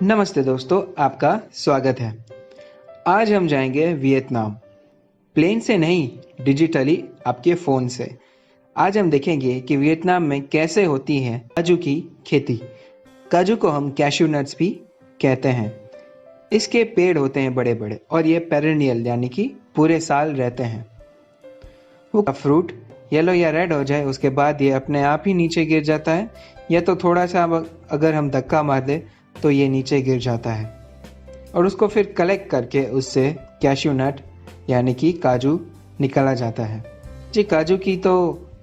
नमस्ते दोस्तों, आपका स्वागत है। आज हम जाएंगे वियतनाम। प्लेन से नहीं, डिजिटली आपके फ़ोन से। आज हम देखेंगे कि वियतनाम में कैसे होती है काजू की खेती। काजू को हम कैश्यू नट्स भी कहते हैं। इसके पेड़ होते हैं बड़े बड़े और ये पेरेनियल यानी कि पूरे साल रहते हैं। वो फ्रूट येलो या रेड हो जाए उसके बाद ये अपने आप ही नीचे गिर जाता है, या तो थोड़ा सा अगर हम धक्का मार दें तो ये नीचे गिर जाता है और उसको फिर कलेक्ट करके उससे कैश्यू नट यानी कि काजू निकाला जाता है। जी, काजू की तो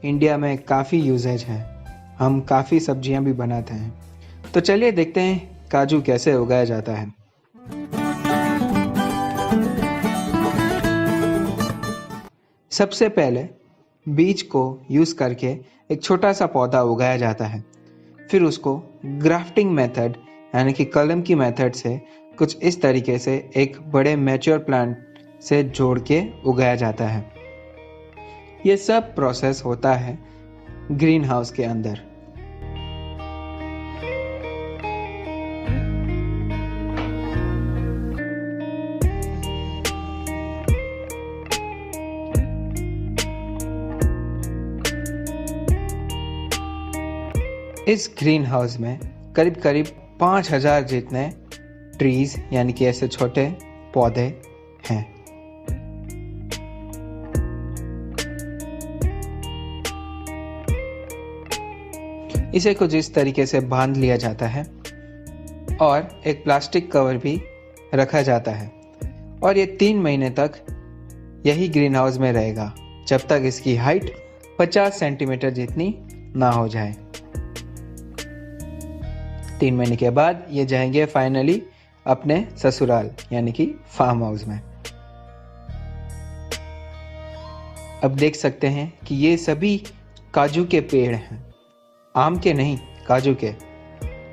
इंडिया में काफ़ी यूजेज है, हम काफ़ी सब्जियां भी बनाते हैं। तो चलिए देखते हैं काजू कैसे उगाया जाता है। सबसे पहले बीज को यूज़ करके एक छोटा सा पौधा उगाया जाता है। फिर उसको ग्राफ्टिंग मेथड यानी कि कलम की मेथड से कुछ इस तरीके से एक बड़े मैच्योर प्लांट से जोड़ के उगाया जाता है। ये सब प्रोसेस होता है ग्रीन हाउस के अंदर। इस ग्रीन हाउस में करीब करीब 5000 जितने ट्रीज यानी कि ऐसे छोटे पौधे हैं। इसे कुछ इस तरीके से बांध लिया जाता है और एक प्लास्टिक कवर भी रखा जाता है और ये 3 महीने तक यही ग्रीन हाउस में रहेगा जब तक इसकी हाइट 50 सेंटीमीटर जितनी ना हो जाए। 3 महीने के बाद ये जाएंगे फाइनली अपने ससुराल यानी कि फार्म हाउस में। अब देख सकते हैं कि ये सभी काजू के पेड़ हैं, आम के नहीं, काजू के।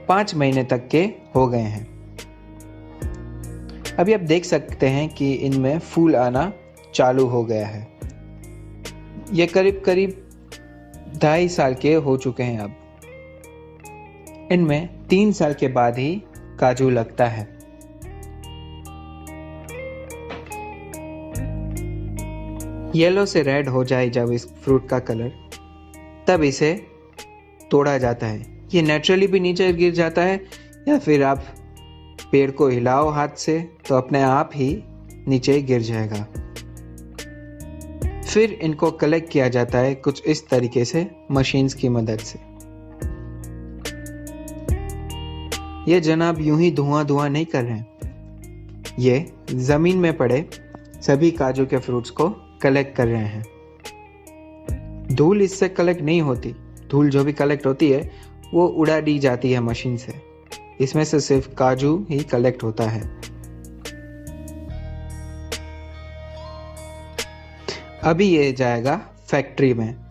5 महीने तक के हो गए हैं। अभी आप देख सकते हैं कि इनमें फूल आना चालू हो गया है। ये करीब करीब 2.5 साल के हो चुके हैं। अब इनमें 3 साल के बाद ही काजू लगता है। येलो से रेड हो जाए जब इस फ्रूट का कलर, तब इसे तोड़ा जाता है। ये नेचुरली भी नीचे गिर जाता है या फिर आप पेड़ को हिलाओ हाथ से तो अपने आप ही नीचे गिर जाएगा। फिर इनको कलेक्ट किया जाता है कुछ इस तरीके से मशीन्स की मदद से। ये जनाब यूं ही धुआं नहीं कर रहे हैं, ये जमीन में पड़े सभी काजू के फ्रूट्स को कलेक्ट कर रहे हैं। धूल इससे कलेक्ट नहीं होती, धूल जो भी कलेक्ट होती है वो उड़ा दी जाती है मशीन से। इसमें से सिर्फ काजू ही कलेक्ट होता है। अभी ये जाएगा फैक्ट्री में।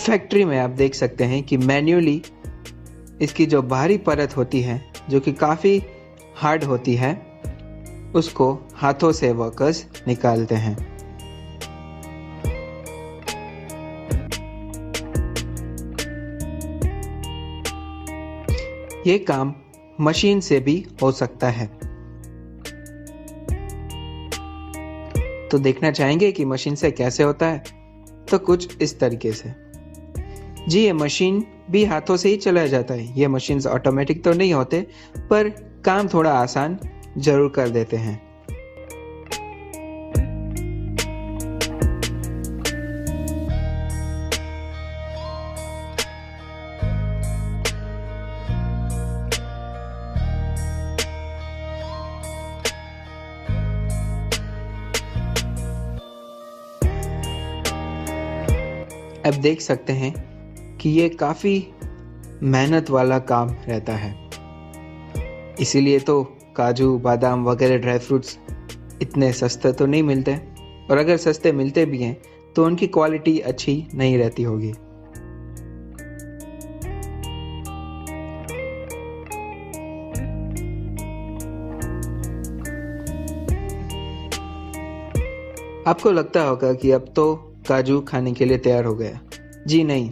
फैक्ट्री में आप देख सकते हैं कि मैन्युअली इसकी जो बाहरी परत होती है जो कि काफ़ी हार्ड होती है, उसको हाथों से वर्कर्स निकालते हैं। ये काम मशीन से भी हो सकता है। तो देखना चाहेंगे कि मशीन से कैसे होता है? तो कुछ इस तरीके से। जी, ये मशीन भी हाथों से ही चलाया जाता है। ये मशीन्स ऑटोमेटिक तो नहीं होते, पर काम थोड़ा आसान जरूर कर देते हैं। अब देख सकते हैं कि ये काफ़ी मेहनत वाला काम रहता है। इसीलिए तो काजू, बादाम वगैरह ड्राई फ्रूट्स इतने सस्ते तो नहीं मिलते, और अगर सस्ते मिलते भी हैं तो उनकी क्वालिटी अच्छी नहीं रहती होगी। आपको लगता होगा कि अब तो काजू खाने के लिए तैयार हो गया। जी नहीं,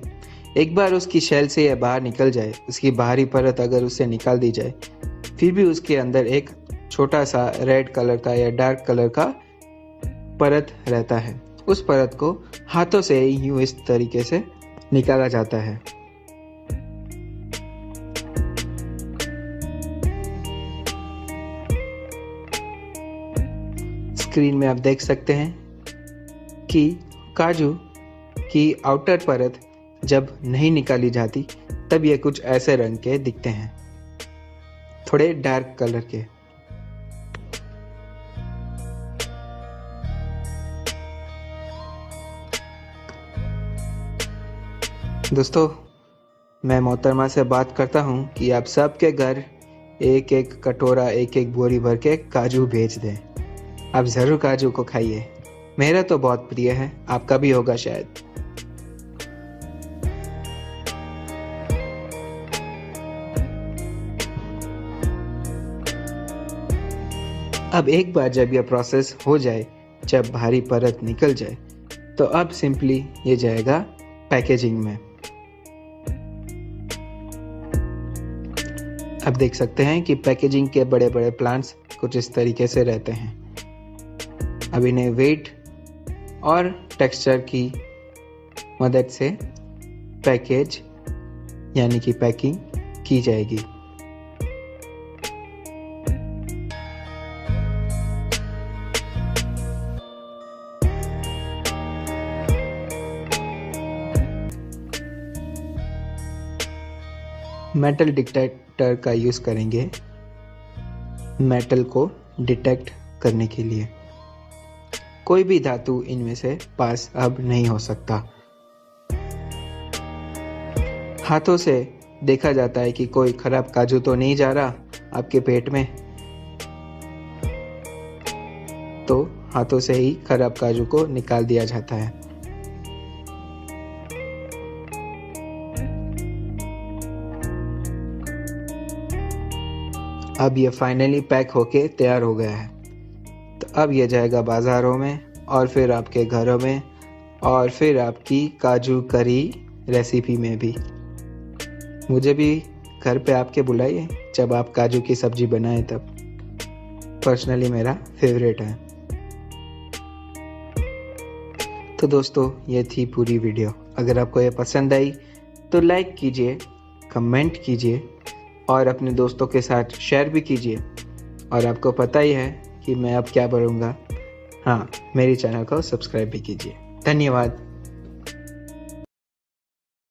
एक बार उसकी शेल से यह बाहर निकल जाए, उसकी बाहरी परत अगर उससे निकाल दी जाए, फिर भी उसके अंदर एक छोटा सा रेड कलर का या डार्क कलर का परत रहता है। उस परत को हाथों से यूं इस तरीके से निकाला जाता है। स्क्रीन में आप देख सकते हैं कि काजू की आउटर परत जब नहीं निकाली जाती तब ये कुछ ऐसे रंग के दिखते हैं, थोड़े डार्क कलर के। दोस्तों, मैं मोहतरमा से बात करता हूँ कि आप सबके घर एक एक कटोरा एक एक बोरी भर के काजू भेज दें। आप ज़रूर काजू को खाइए। मेरा तो बहुत प्रिय है, आपका भी होगा शायद। अब एक बार जब यह प्रोसेस हो जाए, जब बाहरी परत निकल जाए, तो अब सिंपली ये जाएगा पैकेजिंग में। अब देख सकते हैं कि पैकेजिंग के बड़े बड़े प्लांट्स कुछ इस तरीके से रहते हैं। अब इन्हें वेट और टेक्सचर की मदद से पैकेज यानी कि पैकिंग की जाएगी। मेटल डिटेक्टर का यूज़ करेंगे मेटल को डिटेक्ट करने के लिए। कोई भी धातु इनमें से पास अब नहीं हो सकता। हाथों से देखा जाता है कि कोई खराब काजू तो नहीं जा रहा आपके पेट में, तो हाथों से ही खराब काजू को निकाल दिया जाता है। अब ये फाइनली पैक होके तैयार हो गया है। तो अब ये जाएगा बाज़ारों में और फिर आपके घरों में और फिर आपकी काजू करी रेसिपी में भी। मुझे भी घर पे आपके बुलाइए जब आप काजू की सब्जी बनाएं तब। पर्सनली मेरा फेवरेट है। तो दोस्तों, ये थी पूरी वीडियो। अगर आपको ये पसंद आई तो लाइक कीजिए, कमेंट कीजिए और अपने दोस्तों के साथ शेयर भी कीजिए। और आपको पता ही है कि मैं अब क्या बोलूँगा। हाँ, मेरे चैनल को सब्सक्राइब भी कीजिए। धन्यवाद।